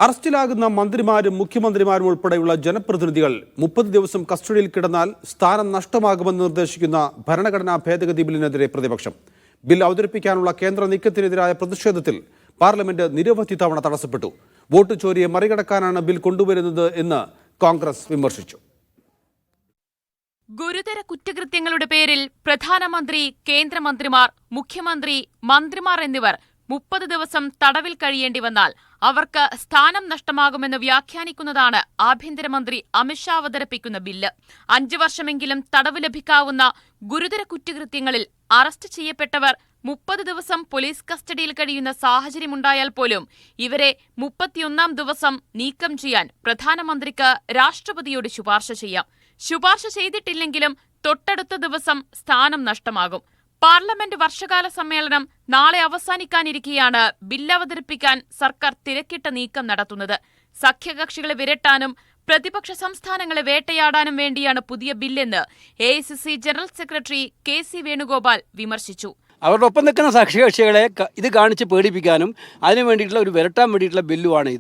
അറസ്റ്റിലാകുന്ന മന്ത്രിമാരും മുഖ്യമന്ത്രിമാരും ഉൾപ്പെടെയുള്ള ജനപ്രതിനിധികൾ 30 ദിവസം കസ്റ്റഡിയിൽ കിടന്നാൽ സ്ഥാനം നഷ്ടമാകുമെന്ന് നിർദ്ദേശിക്കുന്ന ഭരണഘടനാ ഭേദഗതി ബില്ലിനെതിരെ പ്രതിപക്ഷം. ബിൽ അവതരിപ്പിക്കാനുള്ള കേന്ദ്ര നീക്കത്തിനെതിരായ പ്രതിഷേധത്തിൽ പാർലമെന്റ് നിരവധി തവണ തടസ്സപ്പെട്ടു. വോട്ട് ചോരിയെ മറികടക്കാനാണ് ബിൽ കൊണ്ടുവരുന്നത് എന്ന് കോൺഗ്രസ് വിമർശിച്ചു. ഗുരുതര കുറ്റകൃത്യങ്ങളുടെ പേരിൽ പ്രധാനമന്ത്രി, കേന്ദ്രമന്ത്രിമാർ, മുഖ്യമന്ത്രി, മന്ത്രിമാർ എന്നിവർ 30 ദിവസം തടവിൽ കഴിയേണ്ടി വന്നാൽ അവർക്ക് സ്ഥാനം നഷ്ടമാകുമെന്ന് വ്യാഖ്യാനിക്കുന്നതാണ് ആഭ്യന്തരമന്ത്രി അമിത്ഷാ അവതരിപ്പിക്കുന്ന ബില്ല്. 5 വർഷമെങ്കിലും തടവ് ലഭിക്കാവുന്ന ഗുരുതര കുറ്റകൃത്യങ്ങളിൽ അറസ്റ്റ് ചെയ്യപ്പെട്ടവർ 30 ദിവസം പോലീസ് കസ്റ്റഡിയിൽ കഴിയുന്ന സാഹചര്യമുണ്ടായാൽ പോലും ഇവരെ 31-ാം ദിവസം നീക്കം ചെയ്യാൻ പ്രധാനമന്ത്രിക്ക് രാഷ്ട്രപതിയോട് ശുപാർശ ചെയ്യാം. ശുപാർശ ചെയ്തിട്ടില്ലെങ്കിലും തൊട്ടടുത്ത ദിവസം സ്ഥാനം നഷ്ടമാകും. പാർലമെന്റ് വർഷകാല സമ്മേളനം നാളെ അവസാനിക്കാനിരിക്കെയാണ് ബില്ല് അവതരിപ്പിക്കാൻ സർക്കാർ തിരക്കിട്ട നീക്കം നടത്തുന്നത്. സഖ്യകക്ഷികളെ വിരട്ടാനും പ്രതിപക്ഷ സംസ്ഥാനങ്ങളെ വേട്ടയാടാനും വേണ്ടിയാണ് പുതിയ ബില്ലെന്ന് AICC general secretary KC Venugopal വിമർശിച്ചു. അവരുടെ ഒപ്പം നിൽക്കുന്ന സഖ്യകക്ഷികളെ ഇത് കാണിച്ച് പേടിപ്പിക്കാനും അതിനു വേണ്ടിയിട്ടുള്ള ഒരു വിരട്ടാൻ വേണ്ടിയിട്ടുള്ള ബില്ലുമാണ്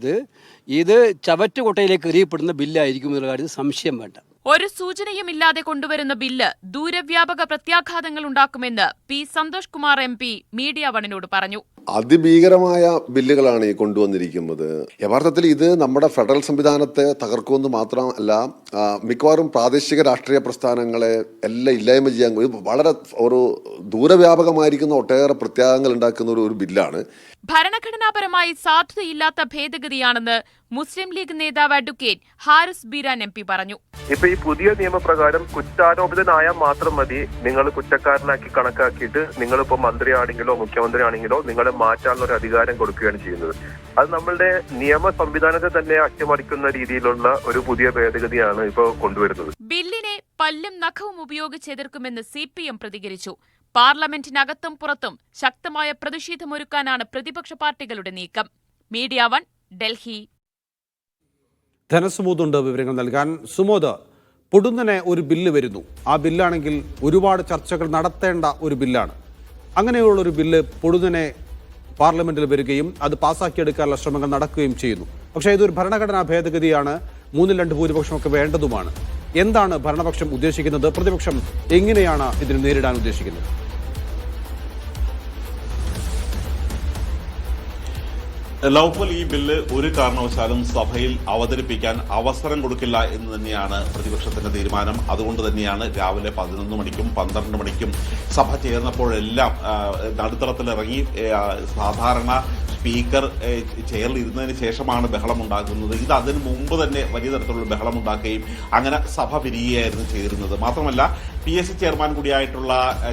ഇത് ചവറ്റുകൊട്ടയിലേക്ക് എറിയപ്പെടുന്ന ബില്ലായിരിക്കും എന്നുള്ള കാര്യത്തിൽ സംശയം വേണ്ട. ഒരു സൂചനയുമില്ലാതെ കൊണ്ടുവരുന്ന ബില്ല് ദൂരവ്യാപക പ്രത്യാഘാതങ്ങൾ ഉണ്ടാക്കുമെന്ന് P. Santhosh Kumar MP media വണിനോട് പറഞ്ഞു. അതിഭീകരമായ ബില്ലുകളാണ് ഈ കൊണ്ടുവന്നിരിക്കുന്നത്. യഥാർത്ഥത്തിൽ ഇത് നമ്മുടെ ഫെഡറൽ സംവിധാനത്തെ തകർക്കുമെന്ന് മാത്രമല്ല, മിക്കവാറും പ്രാദേശിക രാഷ്ട്രീയ പ്രസ്ഥാനങ്ങളെ എല്ലാം ഇല്ലായ്മ ചെയ്യാൻ വളരെ ഒരു ദൂരവ്യാപകമായിരിക്കുന്ന ഒട്ടേറെ പ്രത്യാഘാതങ്ങൾ ഉണ്ടാക്കുന്ന ഒരു ബില്ലാണ്. ഭരണഘടനാപരമായി സാധുതയില്ലാത്ത ഭേദഗതിയാണെന്ന് മുസ്ലിം ലീഗ് നേതാവ് അഡ്വക്കേറ്റ് ഹാരിസ് ബീരാൻ MP പറഞ്ഞു. ഇപ്പൊ ഈ പുതിയ നിയമപ്രകാരം കുറ്റാരോപിതനായാൽ മാത്രം മതി നിങ്ങൾ കുറ്റക്കാരനാക്കി കണക്കാക്കിയിട്ട് നിങ്ങളിപ്പോ മന്ത്രിയാണെങ്കിലോ മുഖ്യമന്ത്രി ആണെങ്കിലോ നിങ്ങളെ മാറ്റാനുള്ള ഒരു അധികാരം കൊടുക്കുകയാണ് ചെയ്യുന്നത്. അത് നമ്മളുടെ നിയമ സംവിധാനത്തെ തന്നെ അട്ടിമറിക്കുന്ന രീതിയിലുള്ള ഒരു പുതിയ ഭേദഗതിയാണ് ഇപ്പോൾ കൊണ്ടുവരുന്നത്. ബില്ലിനെ പല്ലും നഖവും ഉപയോഗിച്ച് എതിർക്കുമെന്ന് CPM പ്രതികരിച്ചു. പാർലമെന്റിനകത്തും പുറത്തും ശക്തമായ പ്രതിഷേധമൊരുക്കാനാണ് പ്രതിപക്ഷ പാർട്ടികളുടെ നീക്കം. Media one, Delhi. ധനസുമോദുണ്ട് വിവരങ്ങൾ നൽകാൻ. സുമോദ്, പൊടുന്നനെ ഒരു ബില്ല് വരുന്നു. ആ ബില്ലാണെങ്കിൽ ഒരുപാട് ചർച്ചകൾ നടത്തേണ്ട ഒരു ബില്ലാണ്. അങ്ങനെയുള്ളൊരു ബില്ല് പൊടുന്നനെ പാർലമെന്റിൽ വരികയും അത് പാസ്സാക്കിയെടുക്കാനുള്ള ശ്രമങ്ങൾ നടക്കുകയും ചെയ്യുന്നു. പക്ഷേ ഇതൊരു ഭരണഘടനാ ഭേദഗതിയാണ്, 3/2 ഭൂരിപക്ഷമൊക്കെ വേണ്ടതുമാണ്. എന്താണ് ഭരണപക്ഷം ഉദ്ദേശിക്കുന്നത്? പ്രതിപക്ഷം എങ്ങനെയാണ് ഇതിനെ നേരിടാൻ ഉദ്ദേശിക്കുന്നത്? ലൗഫൽ, ഈ ബില്ല് ഒരു കാരണവശാലും സഭയിൽ അവതരിപ്പിക്കാൻ അവസരം കൊടുക്കില്ല എന്ന് തന്നെയാണ് പ്രതിപക്ഷത്തിന്റെ തീരുമാനം. അതുകൊണ്ട് തന്നെയാണ് രാവിലെ 11 മണിക്കും 12 മണിക്കും സഭ ചേർന്നപ്പോഴെല്ലാം നടുത്തളത്തിലിറങ്ങി സാധാരണ സ്പീക്കർ ചെയറിൽ ഇരുന്നതിന് ശേഷമാണ് ബഹളമുണ്ടാക്കുന്നത്. ഇത് അതിനു മുമ്പ് തന്നെ വലിയ തരത്തിലുള്ള ബഹളമുണ്ടാക്കുകയും അങ്ങനെ സഭ പിരിയുകയായിരുന്നു ചെയ്തിരുന്നത്. മാത്രമല്ല PSC ചെയർമാൻ കൂടിയായിട്ടുള്ള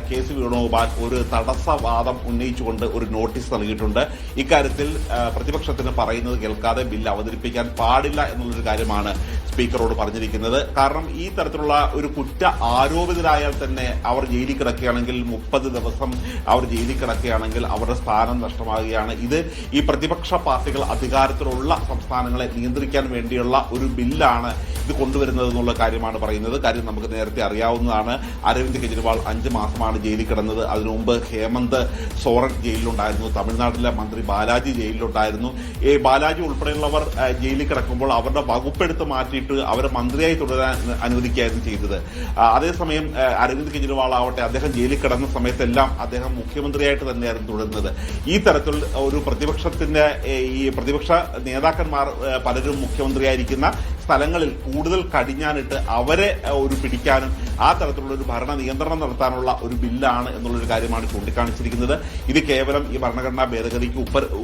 KC വേണുഗോപാൽ ഒരു തടസ്സവാദം ഉന്നയിച്ചുകൊണ്ട് ഒരു നോട്ടീസ് നൽകിയിട്ടുണ്ട്. ഇക്കാര്യത്തിൽ പ്രതിപക്ഷത്തിന് പറയുന്നത് കേൾക്കാതെ ബില്ല് അവതരിപ്പിക്കാൻ പാടില്ല എന്നുള്ളൊരു കാര്യമാണ് സ്പീക്കറോട് പറഞ്ഞിരിക്കുന്നത്. കാരണം ഈ തരത്തിലുള്ള ഒരു കുറ്റ ആരോപിതരായാൽ തന്നെ അവർ ജയിലിൽ കിടക്കുകയാണെങ്കിൽ 30 ദിവസം അവർ ജയിലിൽ കിടക്കുകയാണെങ്കിൽ അവരുടെ സ്ഥാനം നഷ്ടമാകുകയാണ്. ഇത് ഈ പ്രതിപക്ഷ പാർട്ടികൾ അധികാരത്തിലുള്ള സംസ്ഥാനങ്ങളെ നിയന്ത്രിക്കാൻ വേണ്ടിയുള്ള ഒരു ബില്ലാണ് ഇത് കൊണ്ടുവരുന്നത് എന്നുള്ള കാര്യമാണ് പറയുന്നത്. കാര്യം നമുക്ക് നേരത്തെ അറിയാവുന്നതാണ്. അരവിന്ദ് കെജ്രിവാൾ 5 മാസമാണ് ജയിലിൽ കിടന്നത്. അതിനു മുമ്പ് ഹേമന്ത് സോറൻ ജയിലിലുണ്ടായിരുന്നു. തമിഴ്നാട്ടിലെ മന്ത്രി ബാലാജി ജയിലിലുണ്ടായിരുന്നു. ഈ ബാലാജി ഉൾപ്പെടെയുള്ളവർ ജയിലിൽ കിടക്കുമ്പോൾ അവരുടെ വകുപ്പെടുത്ത് മാറ്റിയിട്ട് അവരെ മന്ത്രിയായി തുടരാൻ അനുവദിക്കുകയായിരുന്നു ചെയ്തത്. അതേസമയം അരവിന്ദ് കെജ്രിവാൾ ആവട്ടെ, അദ്ദേഹം ജയിലിൽ കിടന്ന സമയത്തെല്ലാം അദ്ദേഹം മുഖ്യമന്ത്രിയായിട്ട് തന്നെയായിരുന്നു തുടരുന്നത്. ഈ തരത്തിൽ ഒരു പ്രതിപക്ഷത്തിന്റെ ഈ പ്രതിപക്ഷ നേതാക്കന്മാർ പലരും മുഖ്യമന്ത്രിയായിരിക്കുന്ന സ്ഥലങ്ങളിൽ കൂടുതൽ കടിഞ്ഞാനിട്ട് അവരെ ഒരു പിടിക്കാനും ആ തരത്തിലുള്ള ഒരു ഭരണ നിയന്ത്രണം നടത്താനുള്ള ഒരു ബില്ലാണ് എന്നുള്ളൊരു കാര്യമാണ് ചൂണ്ടിക്കാണിച്ചിരിക്കുന്നത്. ഇത് കേവലം ഈ ഭരണഘടനാ ഭേദഗതിക്ക്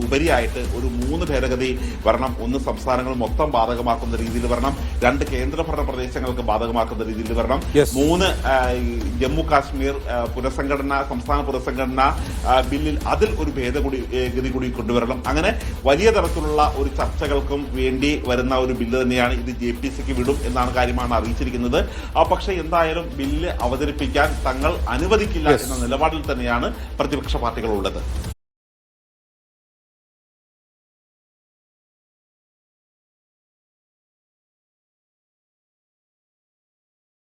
ഉപരിയായിട്ട് ഒരു 3 ഭേദഗതി വരണം. 1 സംസ്ഥാനങ്ങൾ മൊത്തം ബാധകമാക്കുന്ന രീതിയിൽ വരണം, 2 കേന്ദ്രഭരണ പ്രദേശങ്ങൾക്ക് ബാധകമാക്കുന്ന രീതിയിൽ വരണം, 3 ജമ്മു കാശ്മീർ സംസ്ഥാന പുനഃസംഘടന ബില്ലിൽ അതിൽ ഒരു ഭേദഗതി കൂടി കൊണ്ടുവരണം. അങ്ങനെ വലിയ തരത്തിലുള്ള ഒരു ചർച്ചകൾക്കും വേണ്ടി വരുന്ന ഒരു ബില്ല് തന്നെയാണ്. ഇത് JPCക്ക് വിടും എന്നാണ് കാര്യമാണ് അറിയിച്ചിരിക്കുന്നത്. പക്ഷേ എന്തായാലും ബില്ല് അവതരിപ്പിക്കാൻ തങ്ങൾ അനുവദിക്കില്ല എന്ന നിലപാടിൽ തന്നെയാണ് പ്രതിപക്ഷ പാർട്ടികളുള്ളത്.